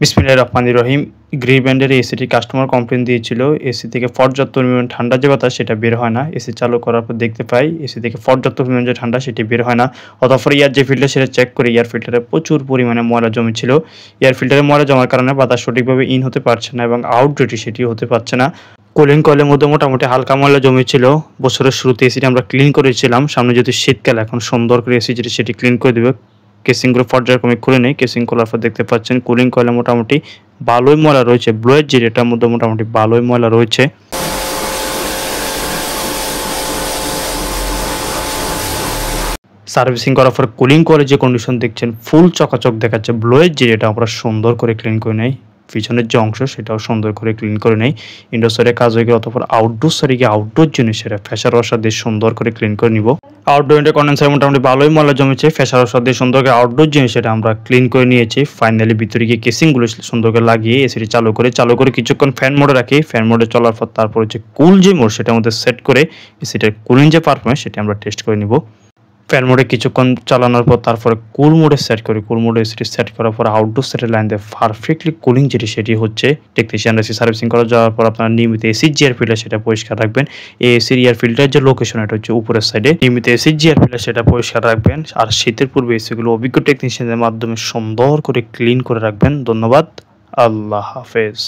বিসমিল্লাহির রহমানির রহিম। গ্রিল ব্র্যান্ডের এসিটির কাস্টমার কমপ্লেইন দিয়েছিল এসি থেকে পর্যাপ্ত পরিমাণ ঠান্ডা যে বাতাস সেটা বের হয় না। এসি চালু করার পর দেখতে পাই এসি থেকে পর্যাপ্ত পরিমাণ যে ঠান্ডা সেটি বের হয় না। অতঃপর এয়ার যে ফিল্টার সেটা চেক করি, এয়ার ফিল্টারে প্রচুর পরিমাণে ময়লা জমেছিল। এয়ার ফিল্টারে ময়লা জমার কারণে বাতাস সঠিকভাবে ইন হতে পারছে না এবং আউট যেটি সেটিও হতে পারছে না। কুলিং কয়েলের মধ্যে মোটামুটি হালকা ময়লা জমেছিল। বছরের শুরুতে এসিটি আমরা ক্লিন করেছিলাম, সামনে যেহেতু শীতকাল এখন সুন্দর করে এসি যেটি সেটি ক্লিন করে দেবে। কেসিংগুলো পর্যায়ক্রমে খুলে নেই। কেসিং খোলার পর দেখতে পাচ্ছেন কুলিং কয়েলে মোটামুটি ভালোই ময়লা রয়েছে। ব্লোয়ের যেটার মধ্যে মোটামুটি ভালোই ময়লা রয়েছে। সার্ভিসিং করার পর কুলিং কয়েলের যে কন্ডিশন দেখছেন ফুল চকাচক দেখাচ্ছে। ব্লোয়ের যেটা আমরা সুন্দর করে ক্লিন করে নেই, পিছনের যে অংশ সেটাও সুন্দর করে ক্লিন করে নেই। ইনডোর সাইডে কাজ হয়ে গেলে অতঃপর আউটডোর সাইডে গিয়ে আউটডোর জিনিস সেটা ফ্যাশার ওয়াশার দিয়ে সুন্দর করে ক্লিন করে নিব। আউটডোর কন্ডেন্সার মোটামুটি ভালোই ময়লা জমেছে, ফ্যাশার ওয়াশার দিয়ে সুন্দর করে আউটডোর জিনিস সেটা আমরা ক্লিন করে নিয়েছি। ফাইনালি ভিতরে গিয়ে কেসিংগুলো সুন্দর করে লাগিয়ে এসিটি চালু করে কিছুক্ষণ ফ্যান মোডে রাখি। ফ্যান মোডে চলার পর তারপর হচ্ছে কুল যে মোড সেটার মধ্যে সেট করে এসিটার কুলিং যে পারফরমেন্স সেটা আমরা টেস্ট করে নিব। ফ্যান মোডে কিছুক্ষণ চালানোর পর তারপরে কুল মোডে সেট করি। কুল মোডে এসিটি সেট করার পর আউটডোর সেটের লাইন দিয়ে পারফেক্টলি কুলিং যেটি সেটি হচ্ছে। টেকনিশিয়ান এসি সার্ভিসিং করা যাওয়ার পর আপনারা নিয়মিত এসির যে এয়ার ফিল্টার সেটা পরিষ্কার রাখবেন। এই এসির এয়ার ফিল্টার যে লোকেশন এটা হচ্ছে উপরের সাইডে। নিয়মিত এসির যে এয়ার ফিল্টার সেটা পরিষ্কার রাখবেন। আর শীতের পূর্বে এসিগুলো অভিজ্ঞ টেকনিশিয়ানের মাধ্যমে সুন্দর করে ক্লিন করে রাখবেন। ধন্যবাদ। আল্লাহ হাফেজ।